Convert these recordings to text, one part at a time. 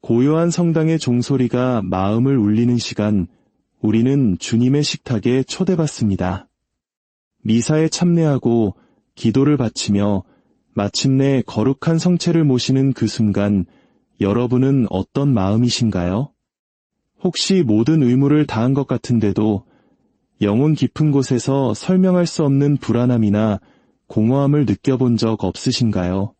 고요한 성당의 종소리가 마음을 울리는 시간, 우리는 주님의 식탁에 초대받습니다. 미사에 참례하고 기도를 바치며 마침내 거룩한 성체를 모시는 그 순간, 여러분은 어떤 마음이신가요? 혹시 모든 의무를 다한 것 같은데도 영혼 깊은 곳에서 설명할 수 없는 불안함이나 공허함을 느껴본 적 없으신가요?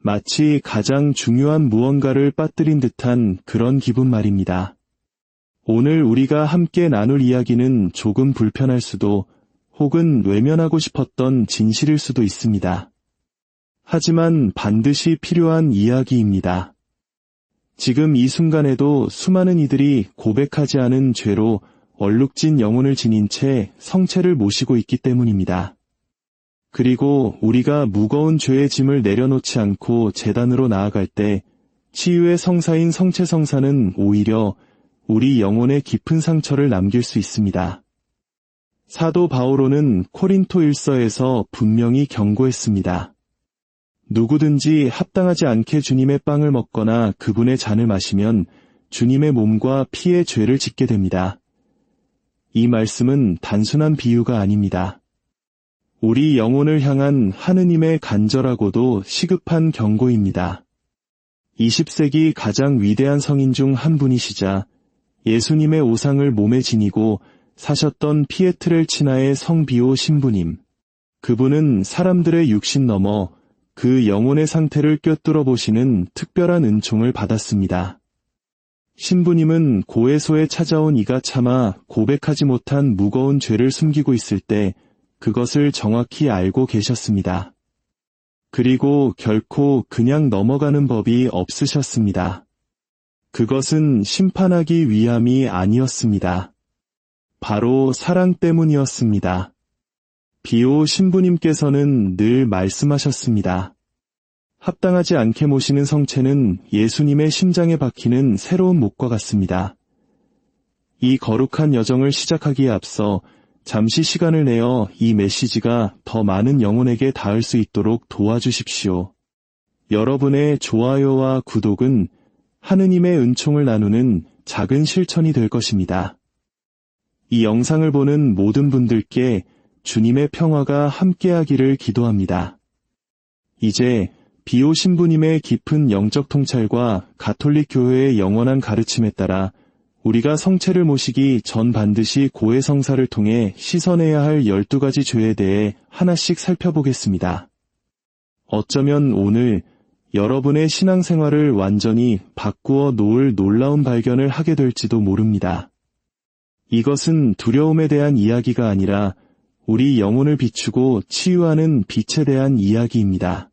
마치 가장 중요한 무언가를 빠뜨린 듯한 그런 기분 말입니다. 오늘 우리가 함께 나눌 이야기는 조금 불편할 수도 혹은 외면하고 싶었던 진실일 수도 있습니다. 하지만 반드시 필요한 이야기입니다. 지금 이 순간에도 수많은 이들이 고백하지 않은 죄로 얼룩진 영혼을 지닌 채 성체를 모시고 있기 때문입니다. 그리고 우리가 무거운 죄의 짐을 내려놓지 않고 제단으로 나아갈 때 치유의 성사인 성체성사는 오히려 우리 영혼에 깊은 상처를 남길 수 있습니다. 사도 바오로는 코린토 1서에서 분명히 경고했습니다. 누구든지 합당하지 않게 주님의 빵을 먹거나 그분의 잔을 마시면 주님의 몸과 피의 죄를 짓게 됩니다. 이 말씀은 단순한 비유가 아닙니다. 우리 영혼을 향한 하느님의 간절하고도 시급한 경고입니다. 20세기 가장 위대한 성인 중 한 분이시자 예수님의 오상을 몸에 지니고 사셨던 피에트렐치나의 성비오 신부님. 그분은 사람들의 육신 넘어 그 영혼의 상태를 꿰뚫어 보시는 특별한 은총을 받았습니다. 신부님은 고해소에 찾아온 이가 차마 고백하지 못한 무거운 죄를 숨기고 있을 때 그것을 정확히 알고 계셨습니다. 그리고 결코 그냥 넘어가는 법이 없으셨습니다. 그것은 심판하기 위함이 아니었습니다. 바로 사랑 때문이었습니다. 비오 신부님께서는 늘 말씀하셨습니다. 합당하지 않게 모시는 성체는 예수님의 심장에 박히는 새로운 목과 같습니다. 이 거룩한 여정을 시작하기에 앞서 잠시 시간을 내어 이 메시지가 더 많은 영혼에게 닿을 수 있도록 도와주십시오. 여러분의 좋아요와 구독은 하느님의 은총을 나누는 작은 실천이 될 것입니다. 이 영상을 보는 모든 분들께 주님의 평화가 함께하기를 기도합니다. 이제 비오 신부님의 깊은 영적 통찰과 가톨릭 교회의 영원한 가르침에 따라 우리가 성체를 모시기 전 반드시 고해 성사를 통해 씻어내야 할 12가지 죄에 대해 하나씩 살펴보겠습니다. 어쩌면 오늘 여러분의 신앙생활을 완전히 바꾸어 놓을 놀라운 발견을 하게 될지도 모릅니다. 이것은 두려움에 대한 이야기가 아니라 우리 영혼을 비추고 치유하는 빛에 대한 이야기입니다.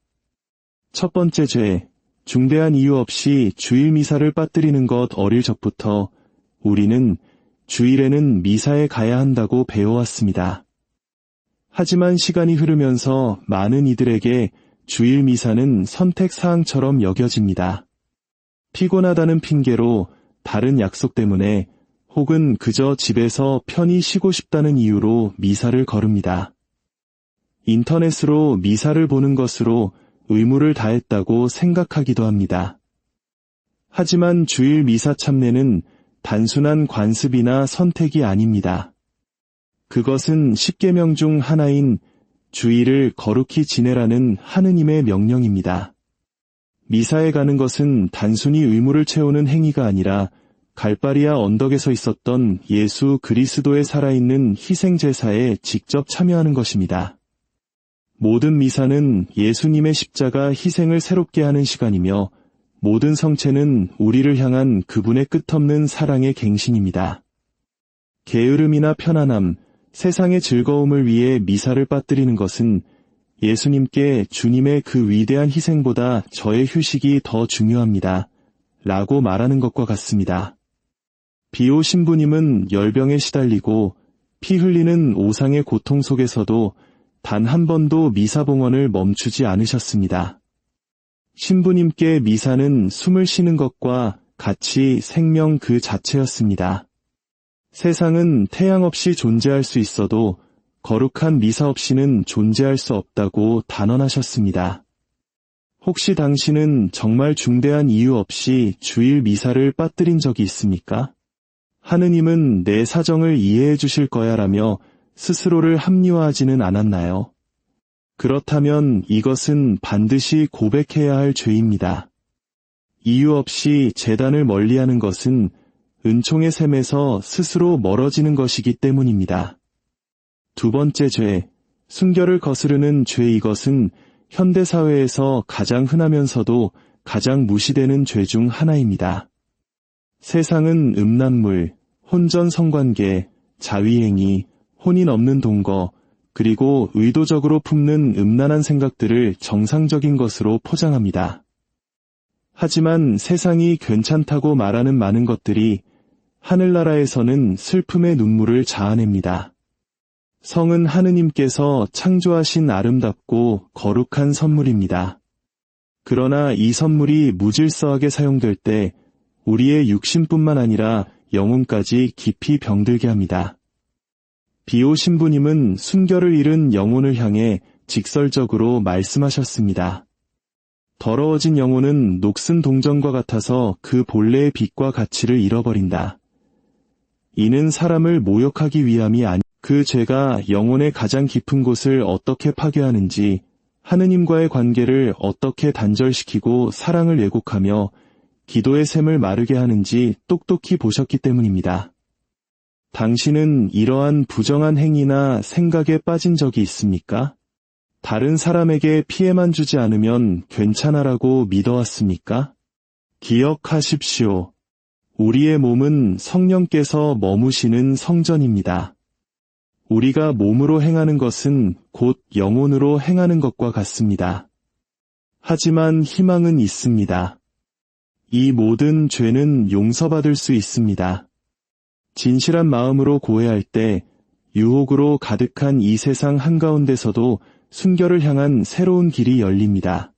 첫 번째 죄, 중대한 이유 없이 주일 미사를 빠뜨리는 것. 어릴 적부터 우리는 주일에는 미사에 가야 한다고 배워왔습니다. 하지만 시간이 흐르면서 많은 이들에게 주일 미사는 선택사항처럼 여겨집니다. 피곤하다는 핑계로, 다른 약속 때문에, 혹은 그저 집에서 편히 쉬고 싶다는 이유로 미사를 거릅니다. 인터넷으로 미사를 보는 것으로 의무를 다했다고 생각하기도 합니다. 하지만 주일 미사 참례는 단순한 관습이나 선택이 아닙니다. 그것은 10계명 중 하나인 주일을 거룩히 지내라는 하느님의 명령입니다. 미사에 가는 것은 단순히 의무를 채우는 행위가 아니라 갈바리아 언덕에서 있었던 예수 그리스도의 살아있는 희생제사에 직접 참여하는 것입니다. 모든 미사는 예수님의 십자가 희생을 새롭게 하는 시간이며 모든 성체는 우리를 향한 그분의 끝없는 사랑의 갱신입니다. 게으름이나 편안함, 세상의 즐거움을 위해 미사를 빠뜨리는 것은 예수님께 주님의 그 위대한 희생보다 저의 휴식이 더 중요합니다. 라고 말하는 것과 같습니다. 비오 신부님은 열병에 시달리고 피 흘리는 오상의 고통 속에서도 단 한 번도 미사봉헌을 멈추지 않으셨습니다. 신부님께 미사는 숨을 쉬는 것과 같이 생명 그 자체였습니다. 세상은 태양 없이 존재할 수 있어도 거룩한 미사 없이는 존재할 수 없다고 단언하셨습니다. 혹시 당신은 정말 중대한 이유 없이 주일 미사를 빠뜨린 적이 있습니까? 하느님은 내 사정을 이해해 주실 거야 라며 스스로를 합리화하지는 않았나요? 그렇다면 이것은 반드시 고백해야 할 죄입니다. 이유 없이 제단을 멀리하는 것은 은총의 샘에서 스스로 멀어지는 것이기 때문입니다. 두 번째 죄, 순결을 거스르는 죄. 이것은 현대사회에서 가장 흔하면서도 가장 무시되는 죄 중 하나입니다. 세상은 음란물, 혼전 성관계, 자위행위, 혼인 없는 동거, 그리고 의도적으로 품는 음란한 생각들을 정상적인 것으로 포장합니다. 하지만 세상이 괜찮다고 말하는 많은 것들이 하늘나라에서는 슬픔의 눈물을 자아냅니다. 성은 하느님께서 창조하신 아름답고 거룩한 선물입니다. 그러나 이 선물이 무질서하게 사용될 때 우리의 육신뿐만 아니라 영혼까지 깊이 병들게 합니다. 비오 신부님은 순결을 잃은 영혼을 향해 직설적으로 말씀하셨습니다. 더러워진 영혼은 녹슨 동전과 같아서 그 본래의 빛과 가치를 잃어버린다. 이는 사람을 모욕하기 위함이 아니, 그 죄가 영혼의 가장 깊은 곳을 어떻게 파괴하는지, 하느님과의 관계를 어떻게 단절시키고 사랑을 왜곡하며 기도의 샘을 마르게 하는지 똑똑히 보셨기 때문입니다. 당신은 이러한 부정한 행위나 생각에 빠진 적이 있습니까? 다른 사람에게 피해만 주지 않으면 괜찮아라고 믿어왔습니까? 기억하십시오. 우리의 몸은 성령께서 머무시는 성전입니다. 우리가 몸으로 행하는 것은 곧 영혼으로 행하는 것과 같습니다. 하지만 희망은 있습니다. 이 모든 죄는 용서받을 수 있습니다. 진실한 마음으로 고해할 때 유혹으로 가득한 이 세상 한가운데서도 순결을 향한 새로운 길이 열립니다.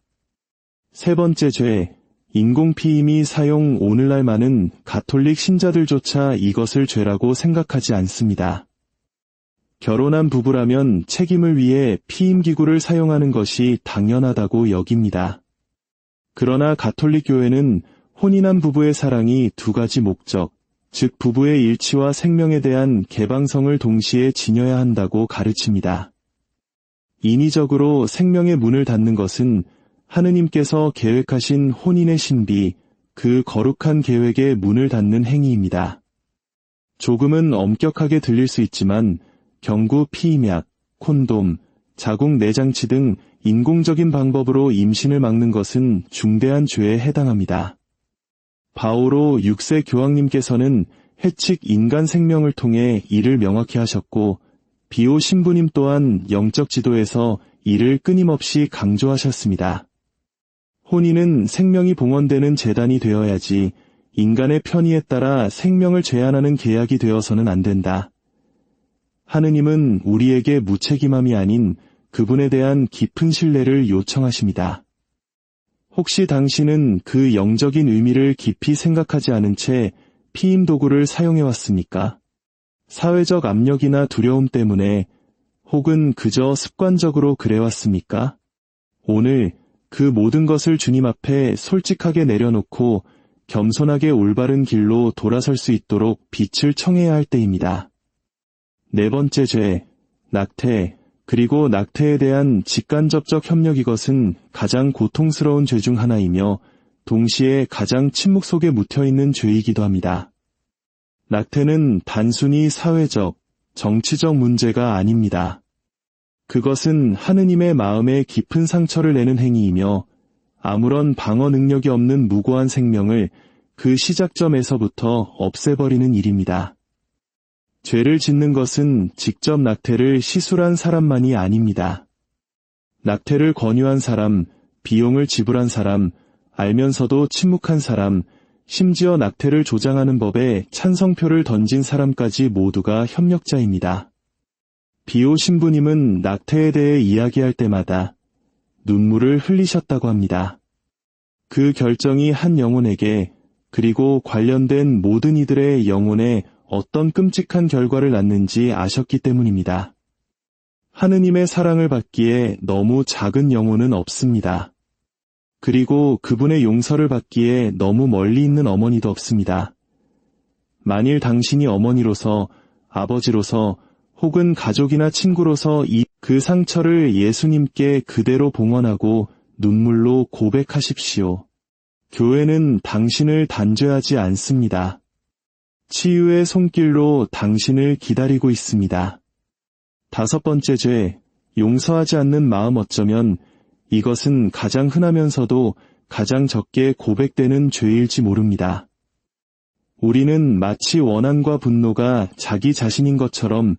세 번째 죄, 인공피임이 사용. 오늘날 많은 가톨릭 신자들조차 이것을 죄라고 생각하지 않습니다. 결혼한 부부라면 책임을 위해 피임기구를 사용하는 것이 당연하다고 여깁니다. 그러나 가톨릭 교회는 혼인한 부부의 사랑이 두 가지 목적, 즉 부부의 일치와 생명에 대한 개방성을 동시에 지녀야 한다고 가르칩니다. 인위적으로 생명의 문을 닫는 것은 하느님께서 계획하신 혼인의 신비, 그 거룩한 계획의 문을 닫는 행위입니다. 조금은 엄격하게 들릴 수 있지만 경구 피임약, 콘돔, 자궁 내장치 등 인공적인 방법으로 임신을 막는 것은 중대한 죄에 해당합니다. 바오로 6세 교황님께서는 해칙 인간 생명을 통해 이를 명확히 하셨고 비오 신부님 또한 영적 지도에서 이를 끊임없이 강조하셨습니다. 혼인은 생명이 봉헌되는 제단이 되어야지 인간의 편의에 따라 생명을 제한하는 계약이 되어서는 안 된다. 하느님은 우리에게 무책임함이 아닌 그분에 대한 깊은 신뢰를 요청하십니다. 혹시 당신은 그 영적인 의미를 깊이 생각하지 않은 채 피임 도구를 사용해왔습니까? 사회적 압력이나 두려움 때문에 혹은 그저 습관적으로 그래왔습니까? 오늘 그 모든 것을 주님 앞에 솔직하게 내려놓고 겸손하게 올바른 길로 돌아설 수 있도록 빛을 청해야 할 때입니다. 네 번째 죄, 낙태, 그리고 낙태에 대한 직간접적 협력. 이것은 가장 고통스러운 죄 중 하나이며 동시에 가장 침묵 속에 묻혀있는 죄이기도 합니다. 낙태는 단순히 사회적, 정치적 문제가 아닙니다. 그것은 하느님의 마음에 깊은 상처를 내는 행위이며 아무런 방어 능력이 없는 무고한 생명을 그 시작점에서부터 없애버리는 일입니다. 죄를 짓는 것은 직접 낙태를 시술한 사람만이 아닙니다. 낙태를 권유한 사람, 비용을 지불한 사람, 알면서도 침묵한 사람, 심지어 낙태를 조장하는 법에 찬성표를 던진 사람까지 모두가 협력자입니다. 비오 신부님은 낙태에 대해 이야기할 때마다 눈물을 흘리셨다고 합니다. 그 결정이 한 영혼에게 그리고 관련된 모든 이들의 영혼에 어떤 끔찍한 결과를 낳는지 아셨기 때문입니다. 하느님의 사랑을 받기에 너무 작은 영혼은 없습니다. 그리고 그분의 용서를 받기에 너무 멀리 있는 어머니도 없습니다. 만일 당신이 어머니로서, 아버지로서, 혹은 가족이나 친구로서 그 상처를 예수님께 그대로 봉헌하고 눈물로 고백하십시오. 교회는 당신을 단죄하지 않습니다. 치유의 손길로 당신을 기다리고 있습니다. 5번째 죄, 용서하지 않는 마음. 어쩌면 이것은 가장 흔하면서도 가장 적게 고백되는 죄일지 모릅니다. 우리는 마치 원한과 분노가 자기 자신인 것처럼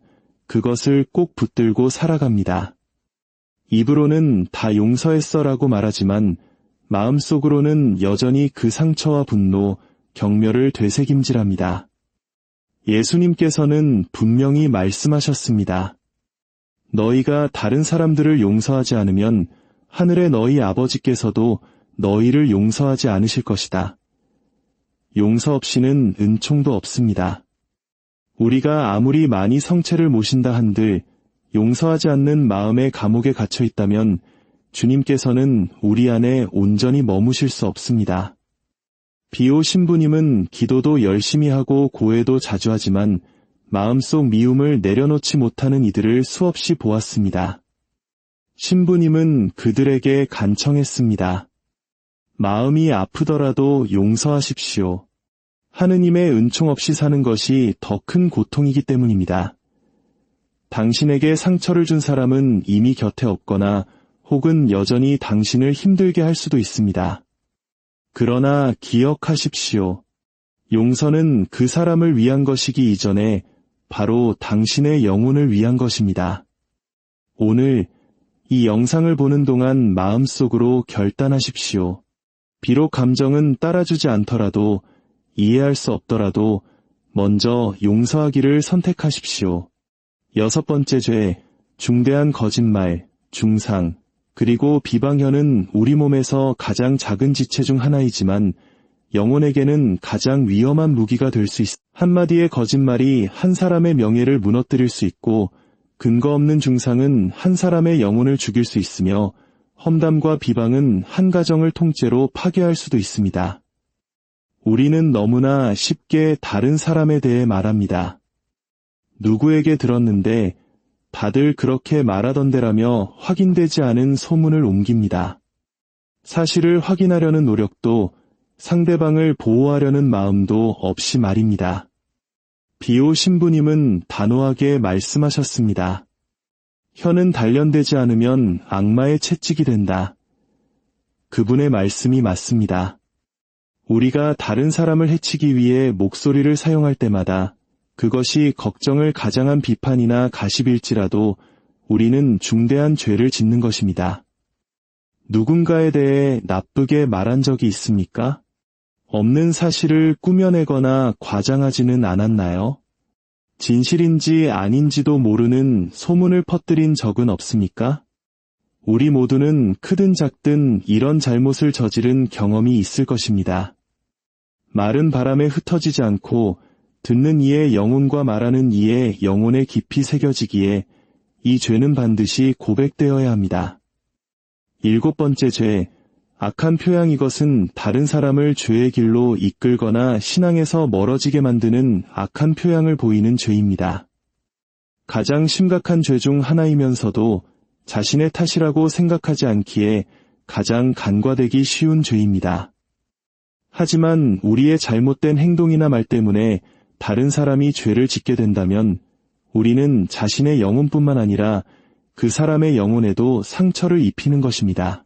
그것을 꼭 붙들고 살아갑니다. 입으로는 다 용서했어라고 말하지만 마음속으로는 여전히 그 상처와 분노, 경멸을 되새김질합니다. 예수님께서는 분명히 말씀하셨습니다. 너희가 다른 사람들을 용서하지 않으면 하늘의 너희 아버지께서도 너희를 용서하지 않으실 것이다. 용서 없이는 은총도 없습니다. 우리가 아무리 많이 성체를 모신다 한들 용서하지 않는 마음의 감옥에 갇혀 있다면 주님께서는 우리 안에 온전히 머무실 수 없습니다. 비오 신부님은 기도도 열심히 하고 고해도 자주 하지만 마음속 미움을 내려놓지 못하는 이들을 수없이 보았습니다. 신부님은 그들에게 간청했습니다. 마음이 아프더라도 용서하십시오. 하느님의 은총 없이 사는 것이 더 큰 고통이기 때문입니다. 당신에게 상처를 준 사람은 이미 곁에 없거나 혹은 여전히 당신을 힘들게 할 수도 있습니다. 그러나 기억하십시오. 용서는 그 사람을 위한 것이기 이전에 바로 당신의 영혼을 위한 것입니다. 오늘 이 영상을 보는 동안 마음속으로 결단하십시오. 비록 감정은 따라주지 않더라도, 이해할 수 없더라도 먼저 용서하기를 선택하십시오. 6번째 죄, 중대한 거짓말, 중상, 그리고 비방현은 우리 몸에서 가장 작은 지체 중 하나이지만 영혼에게는 가장 위험한 무기가 될 수 있습니다. 한마디의 거짓말이 한 사람의 명예를 무너뜨릴 수 있고 근거 없는 중상은 한 사람의 영혼을 죽일 수 있으며 험담과 비방은 한 가정을 통째로 파괴할 수도 있습니다. 우리는 너무나 쉽게 다른 사람에 대해 말합니다. 누구에게 들었는데 다들 그렇게 말하던데라며 확인되지 않은 소문을 옮깁니다. 사실을 확인하려는 노력도 상대방을 보호하려는 마음도 없이 말입니다. 비오 신부님은 단호하게 말씀하셨습니다. 혀는 단련되지 않으면 악마의 채찍이 된다. 그분의 말씀이 맞습니다. 우리가 다른 사람을 해치기 위해 목소리를 사용할 때마다 그것이 걱정을 가장한 비판이나 가십일지라도 우리는 중대한 죄를 짓는 것입니다. 누군가에 대해 나쁘게 말한 적이 있습니까? 없는 사실을 꾸며내거나 과장하지는 않았나요? 진실인지 아닌지도 모르는 소문을 퍼뜨린 적은 없습니까? 우리 모두는 크든 작든 이런 잘못을 저지른 경험이 있을 것입니다. 말은 바람에 흩어지지 않고 듣는 이의 영혼과 말하는 이의 영혼에 깊이 새겨지기에 이 죄는 반드시 고백되어야 합니다. 7번째 죄, 악한 표양. 이것은 다른 사람을 죄의 길로 이끌거나 신앙에서 멀어지게 만드는 악한 표양을 보이는 죄입니다. 가장 심각한 죄 중 하나이면서도 자신의 탓이라고 생각하지 않기에 가장 간과되기 쉬운 죄입니다. 하지만 우리의 잘못된 행동이나 말 때문에 다른 사람이 죄를 짓게 된다면 우리는 자신의 영혼뿐만 아니라 그 사람의 영혼에도 상처를 입히는 것입니다.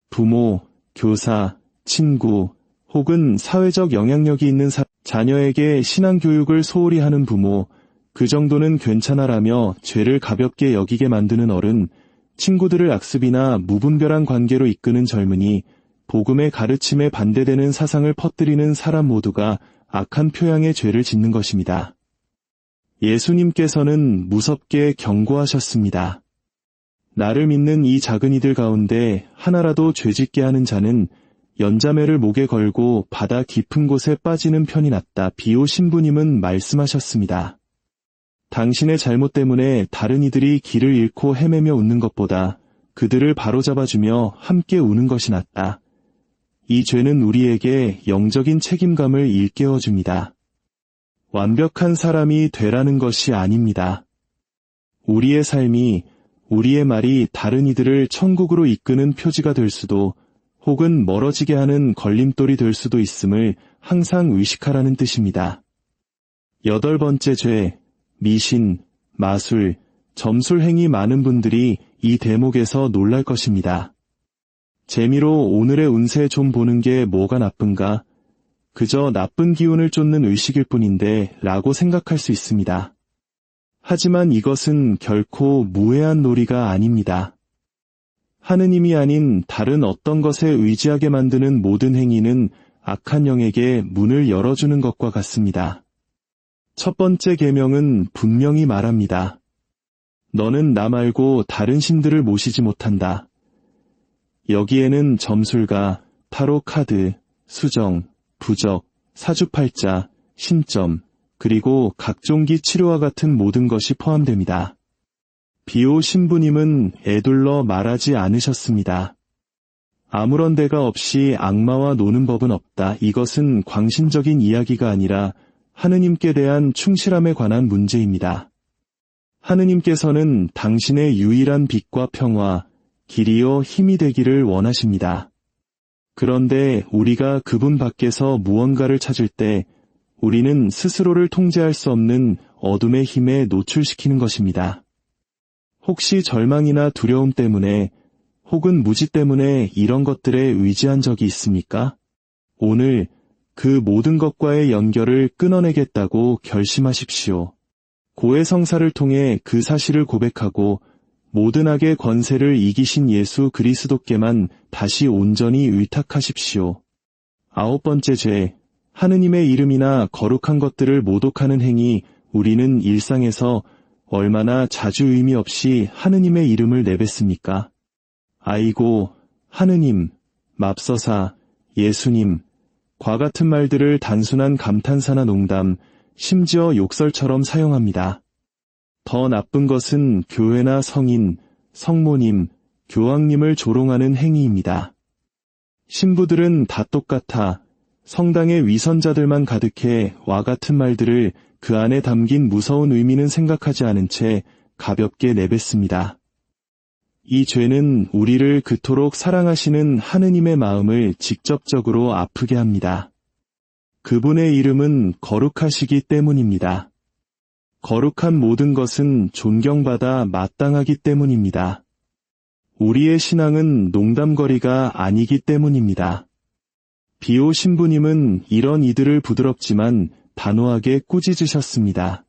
부모, 교사, 친구, 혹은 사회적 영향력이 있는 자녀에게 신앙교육을 소홀히 하는 부모, 그 정도는 괜찮아라며 죄를 가볍게 여기게 만드는 어른, 친구들을 악습이나 무분별한 관계로 이끄는 젊은이, 복음의 가르침에 반대되는 사상을 퍼뜨리는 사람 모두가 악한 표양의 죄를 짓는 것입니다. 예수님께서는 무섭게 경고하셨습니다. 나를 믿는 이 작은 이들 가운데 하나라도 죄짓게 하는 자는 연자매를 목에 걸고 바다 깊은 곳에 빠지는 편이 낫다. 비오 신부님은 말씀하셨습니다. 당신의 잘못 때문에 다른 이들이 길을 잃고 헤매며 웃는 것보다 그들을 바로잡아주며 함께 우는 것이 낫다. 이 죄는 우리에게 영적인 책임감을 일깨워줍니다. 완벽한 사람이 되라는 것이 아닙니다. 우리의 삶이, 우리의 말이 다른 이들을 천국으로 이끄는 표지가 될 수도 혹은 멀어지게 하는 걸림돌이 될 수도 있음을 항상 의식하라는 뜻입니다. 8번째 죄, 미신, 마술, 점술 행위 많은 분들이 이 대목에서 놀랄 것입니다. 재미로 오늘의 운세 좀 보는 게 뭐가 나쁜가? 그저 나쁜 기운을 쫓는 의식일 뿐인데 라고 생각할 수 있습니다. 하지만 이것은 결코 무해한 놀이가 아닙니다. 하느님이 아닌 다른 어떤 것에 의지하게 만드는 모든 행위는 악한 영에게 문을 열어주는 것과 같습니다. 첫 번째 계명은 분명히 말합니다. 너는 나 말고 다른 신들을 모시지 못한다. 여기에는 점술가, 타로 카드, 수정, 부적, 사주팔자, 신점, 그리고 각종기 치료와 같은 모든 것이 포함됩니다. 비오 신부님은 애둘러 말하지 않으셨습니다. 아무런 대가 없이 악마와 노는 법은 없다. 이것은 광신적인 이야기가 아니라 하느님께 대한 충실함에 관한 문제입니다. 하느님께서는 당신의 유일한 빛과 평화, 길이요 힘이 되기를 원하십니다. 그런데 우리가 그분 밖에서 무언가를 찾을 때 우리는 스스로를 통제할 수 없는 어둠의 힘에 노출시키는 것입니다. 혹시 절망이나 두려움 때문에 혹은 무지 때문에 이런 것들에 의지한 적이 있습니까? 오늘 그 모든 것과의 연결을 끊어내겠다고 결심하십시오. 고해성사를 통해 그 사실을 고백하고 모든 악의 권세를 이기신 예수 그리스도께만 다시 온전히 의탁하십시오. 9번째 죄, 하느님의 이름이나 거룩한 것들을 모독하는 행위. 우리는 일상에서 얼마나 자주 의미 없이 하느님의 이름을 내뱉습니까? 아이고, 하느님, 맙서사, 예수님, 과 같은 말들을 단순한 감탄사나 농담, 심지어 욕설처럼 사용합니다. 더 나쁜 것은 교회나 성인, 성모님, 교황님을 조롱하는 행위입니다. 신부들은 다 똑같아, 성당의 위선자들만 가득해 와 같은 말들을 그 안에 담긴 무서운 의미는 생각하지 않은 채 가볍게 내뱉습니다. 이 죄는 우리를 그토록 사랑하시는 하느님의 마음을 직접적으로 아프게 합니다. 그분의 이름은 거룩하시기 때문입니다. 거룩한 모든 것은 존경받아 마땅하기 때문입니다. 우리의 신앙은 농담거리가 아니기 때문입니다. 비오 신부님은 이런 이들을 부드럽지만 단호하게 꾸짖으셨습니다.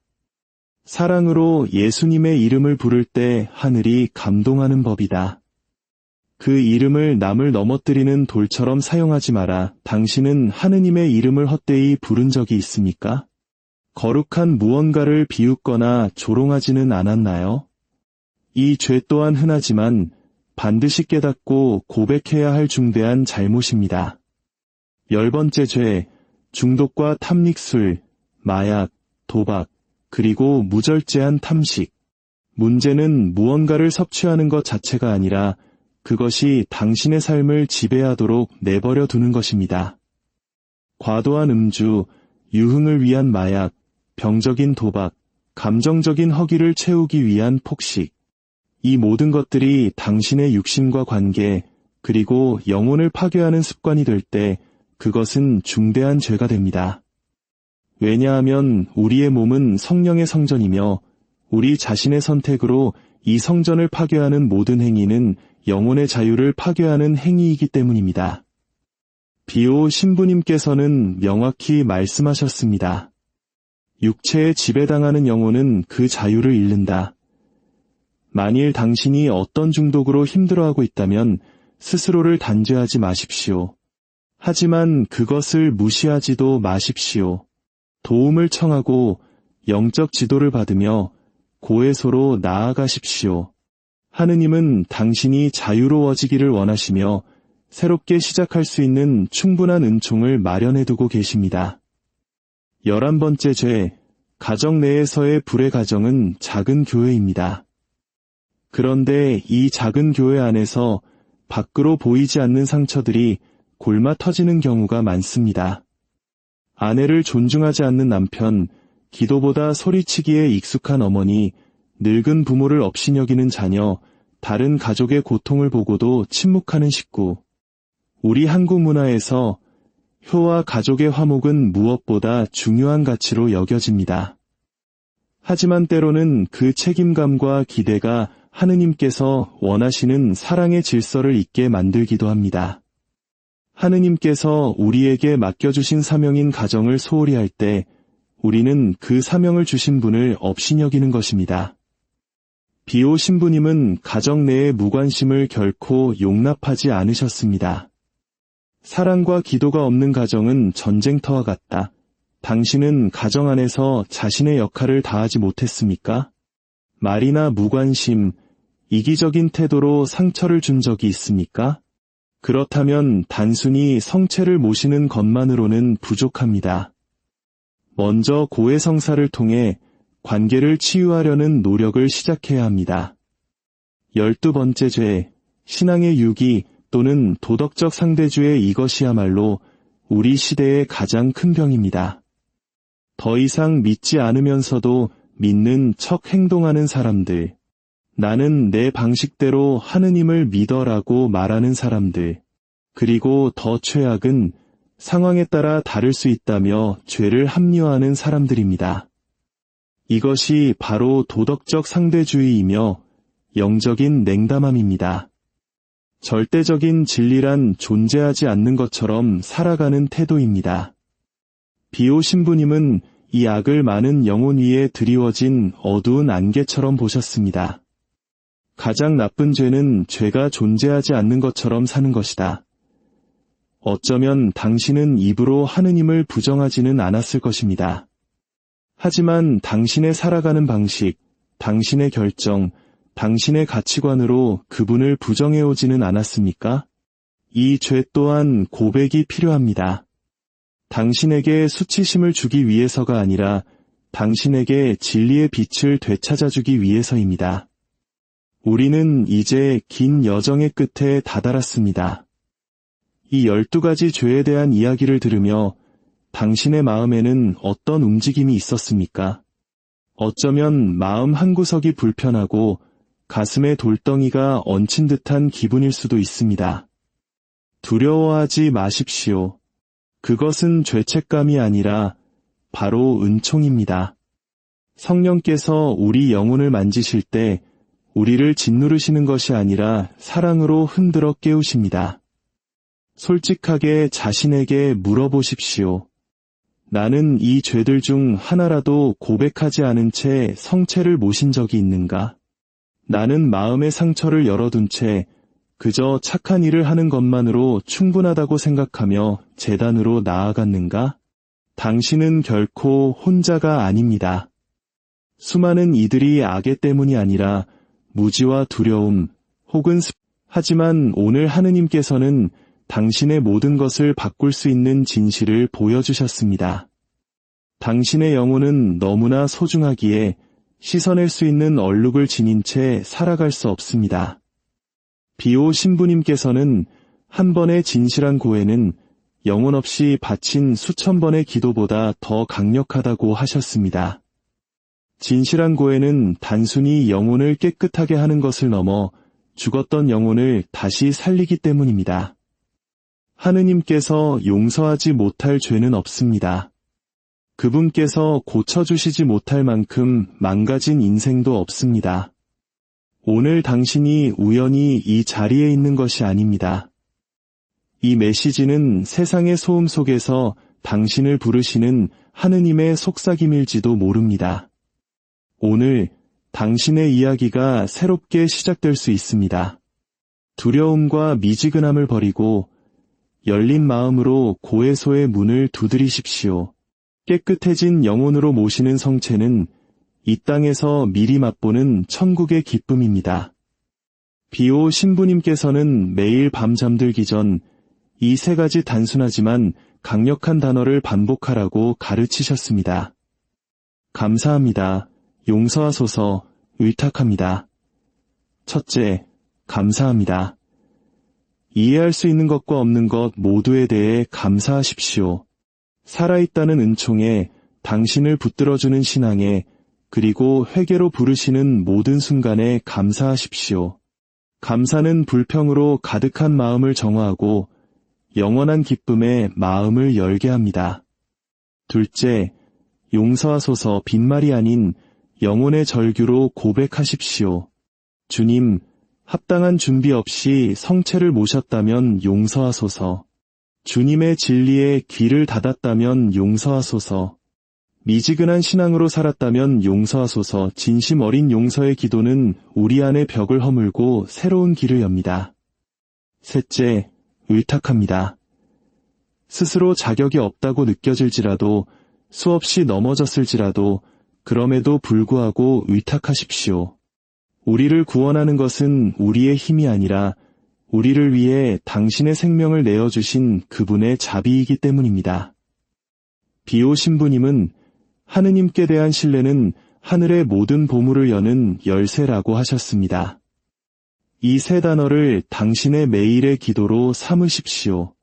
사랑으로 예수님의 이름을 부를 때 하늘이 감동하는 법이다. 그 이름을 남을 넘어뜨리는 돌처럼 사용하지 마라. 당신은 하느님의 이름을 헛되이 부른 적이 있습니까? 거룩한 무언가를 비웃거나 조롱하지는 않았나요? 이 죄 또한 흔하지만 반드시 깨닫고 고백해야 할 중대한 잘못입니다. 10번째 죄, 중독과 탐닉술, 마약, 도박, 그리고 무절제한 탐식. 문제는 무언가를 섭취하는 것 자체가 아니라 그것이 당신의 삶을 지배하도록 내버려 두는 것입니다. 과도한 음주, 유흥을 위한 마약, 병적인 도박, 감정적인 허기를 채우기 위한 폭식. 이 모든 것들이 당신의 육신과 관계, 그리고 영혼을 파괴하는 습관이 될 때 그것은 중대한 죄가 됩니다. 왜냐하면 우리의 몸은 성령의 성전이며 우리 자신의 선택으로 이 성전을 파괴하는 모든 행위는 영혼의 자유를 파괴하는 행위이기 때문입니다. 비오 신부님께서는 명확히 말씀하셨습니다. 육체에 지배당하는 영혼은 그 자유를 잃는다. 만일 당신이 어떤 중독으로 힘들어하고 있다면 스스로를 단죄하지 마십시오. 하지만 그것을 무시하지도 마십시오. 도움을 청하고 영적 지도를 받으며 고해소로 나아가십시오. 하느님은 당신이 자유로워지기를 원하시며 새롭게 시작할 수 있는 충분한 은총을 마련해두고 계십니다. 11번째 죄, 가정 내에서의 불의 가정은 작은 교회입니다. 그런데 이 작은 교회 안에서 밖으로 보이지 않는 상처들이 골마 터지는 경우가 많습니다. 아내를 존중하지 않는 남편, 기도보다 소리치기에 익숙한 어머니, 늙은 부모를 업신여기는 자녀, 다른 가족의 고통을 보고도 침묵하는 식구. 우리 한국 문화에서 효와 가족의 화목은 무엇보다 중요한 가치로 여겨집니다. 하지만 때로는 그 책임감과 기대가 하느님께서 원하시는 사랑의 질서를 잊게 만들기도 합니다. 하느님께서 우리에게 맡겨주신 사명인 가정을 소홀히 할 때 우리는 그 사명을 주신 분을 업신여기는 것입니다. 비오 신부님은 가정 내의 무관심을 결코 용납하지 않으셨습니다. 사랑과 기도가 없는 가정은 전쟁터와 같다. 당신은 가정 안에서 자신의 역할을 다하지 못했습니까? 말이나 무관심, 이기적인 태도로 상처를 준 적이 있습니까? 그렇다면 단순히 성체를 모시는 것만으로는 부족합니다. 먼저 고해성사를 통해 관계를 치유하려는 노력을 시작해야 합니다. 12번째 죄, 신앙의 유기 또는 도덕적 상대주의, 이것이야말로 우리 시대의 가장 큰 병입니다. 더 이상 믿지 않으면서도 믿는 척 행동하는 사람들, 나는 내 방식대로 하느님을 믿어라고 말하는 사람들, 그리고 더 최악은 상황에 따라 다를 수 있다며 죄를 합리화하는 사람들입니다. 이것이 바로 도덕적 상대주의이며 영적인 냉담함입니다. 절대적인 진리란 존재하지 않는 것처럼 살아가는 태도입니다. 비오 신부님은 이 악을 많은 영혼 위에 드리워진 어두운 안개처럼 보셨습니다. 가장 나쁜 죄는 죄가 존재하지 않는 것처럼 사는 것이다. 어쩌면 당신은 입으로 하느님을 부정하지는 않았을 것입니다. 하지만 당신의 살아가는 방식, 당신의 결정, 당신의 가치관으로 그분을 부정해오지는 않았습니까? 이 죄 또한 고백이 필요합니다. 당신에게 수치심을 주기 위해서가 아니라 당신에게 진리의 빛을 되찾아주기 위해서입니다. 우리는 이제 긴 여정의 끝에 다다랐습니다. 이 12가지 죄에 대한 이야기를 들으며 당신의 마음에는 어떤 움직임이 있었습니까? 어쩌면 마음 한구석이 불편하고 가슴에 돌덩이가 얹힌 듯한 기분일 수도 있습니다. 두려워하지 마십시오. 그것은 죄책감이 아니라 바로 은총입니다. 성령께서 우리 영혼을 만지실 때 우리를 짓누르시는 것이 아니라 사랑으로 흔들어 깨우십니다. 솔직하게 자신에게 물어보십시오. 나는 이 죄들 중 하나라도 고백하지 않은 채 성체를 모신 적이 있는가? 나는 마음의 상처를 열어둔 채 그저 착한 일을 하는 것만으로 충분하다고 생각하며 제단으로 나아갔는가? 당신은 결코 혼자가 아닙니다. 수많은 이들이 악의 때문이 아니라 무지와 두려움 혹은 하지만 오늘 하느님께서는 당신의 모든 것을 바꿀 수 있는 진실을 보여주셨습니다. 당신의 영혼은 너무나 소중하기에 씻어낼 수 있는 얼룩을 지닌 채 살아갈 수 없습니다. 비오 신부님께서는 한 번의 진실한 고해는 영혼 없이 바친 수천 번의 기도보다 더 강력하다고 하셨습니다. 진실한 고해는 단순히 영혼을 깨끗하게 하는 것을 넘어 죽었던 영혼을 다시 살리기 때문입니다. 하느님께서 용서하지 못할 죄는 없습니다. 그분께서 고쳐주시지 못할 만큼 망가진 인생도 없습니다. 오늘 당신이 우연히 이 자리에 있는 것이 아닙니다. 이 메시지는 세상의 소음 속에서 당신을 부르시는 하느님의 속삭임일지도 모릅니다. 오늘 당신의 이야기가 새롭게 시작될 수 있습니다. 두려움과 미지근함을 버리고 열린 마음으로 고해소의 문을 두드리십시오. 깨끗해진 영혼으로 모시는 성체는 이 땅에서 미리 맛보는 천국의 기쁨입니다. 비오 신부님께서는 매일 밤 잠들기 전 이 3가지 단순하지만 강력한 단어를 반복하라고 가르치셨습니다. 감사합니다. 용서하소서. 의탁합니다. 첫째, 감사합니다. 이해할 수 있는 것과 없는 것 모두에 대해 감사하십시오. 살아있다는 은총에, 당신을 붙들어주는 신앙에, 그리고 회개로 부르시는 모든 순간에 감사하십시오. 감사는 불평으로 가득한 마음을 정화하고 영원한 기쁨에 마음을 열게 합니다. 둘째, 용서하소서 빈말이 아닌 영혼의 절규로 고백하십시오. 주님, 합당한 준비 없이 성체를 모셨다면 용서하소서. 주님의 진리에 귀를 닫았다면 용서하소서. 미지근한 신앙으로 살았다면 용서하소서. 진심 어린 용서의 기도는 우리 안의 벽을 허물고 새로운 길을 엽니다. 셋째, 의탁합니다. 스스로 자격이 없다고 느껴질지라도, 수없이 넘어졌을지라도 그럼에도 불구하고 의탁하십시오. 우리를 구원하는 것은 우리의 힘이 아니라 우리를 위해 당신의 생명을 내어주신 그분의 자비이기 때문입니다. 비오 신부님은 하느님께 대한 신뢰는 하늘의 모든 보물을 여는 열쇠라고 하셨습니다. 이 세 단어를 당신의 매일의 기도로 삼으십시오.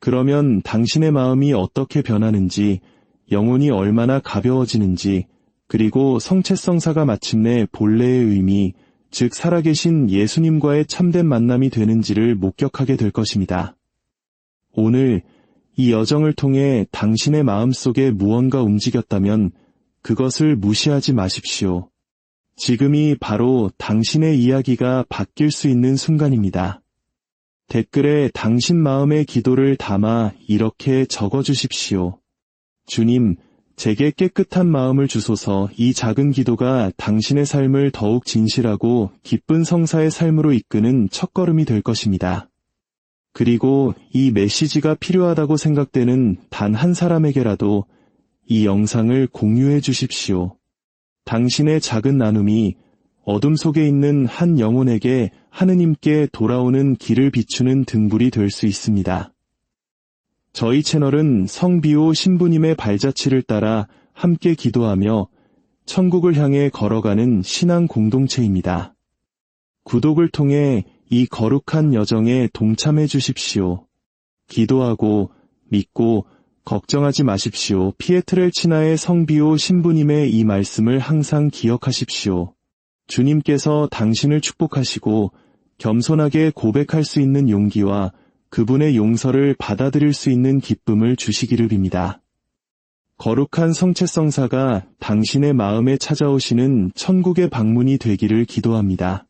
그러면 당신의 마음이 어떻게 변하는지, 영혼이 얼마나 가벼워지는지, 그리고 성체성사가 마침내 본래의 의미, 즉 살아계신 예수님과의 참된 만남이 되는지를 목격하게 될 것입니다. 오늘 이 여정을 통해 당신의 마음속에 무언가 움직였다면 그것을 무시하지 마십시오. 지금이 바로 당신의 이야기가 바뀔 수 있는 순간입니다. 댓글에 당신 마음의 기도를 담아 이렇게 적어주십시오. 주님, 제게 깨끗한 마음을 주소서. 이 작은 기도가 당신의 삶을 더욱 진실하고 기쁜 성사의 삶으로 이끄는 첫걸음이 될 것입니다. 그리고 이 메시지가 필요하다고 생각되는 단 한 사람에게라도 이 영상을 공유해 주십시오. 당신의 작은 나눔이 어둠 속에 있는 한 영혼에게 하느님께 돌아오는 길을 비추는 등불이 될 수 있습니다. 저희 채널은 성비오 신부님의 발자취를 따라 함께 기도하며 천국을 향해 걸어가는 신앙 공동체입니다. 구독을 통해 이 거룩한 여정에 동참해 주십시오. 기도하고 믿고 걱정하지 마십시오. 피에트렐치나의 성비오 신부님의 이 말씀을 항상 기억하십시오. 주님께서 당신을 축복하시고 겸손하게 고백할 수 있는 용기와 그분의 용서를 받아들일 수 있는 기쁨을 주시기를 빕니다. 거룩한 성체성사가 당신의 마음에 찾아오시는 천국의 방문이 되기를 기도합니다.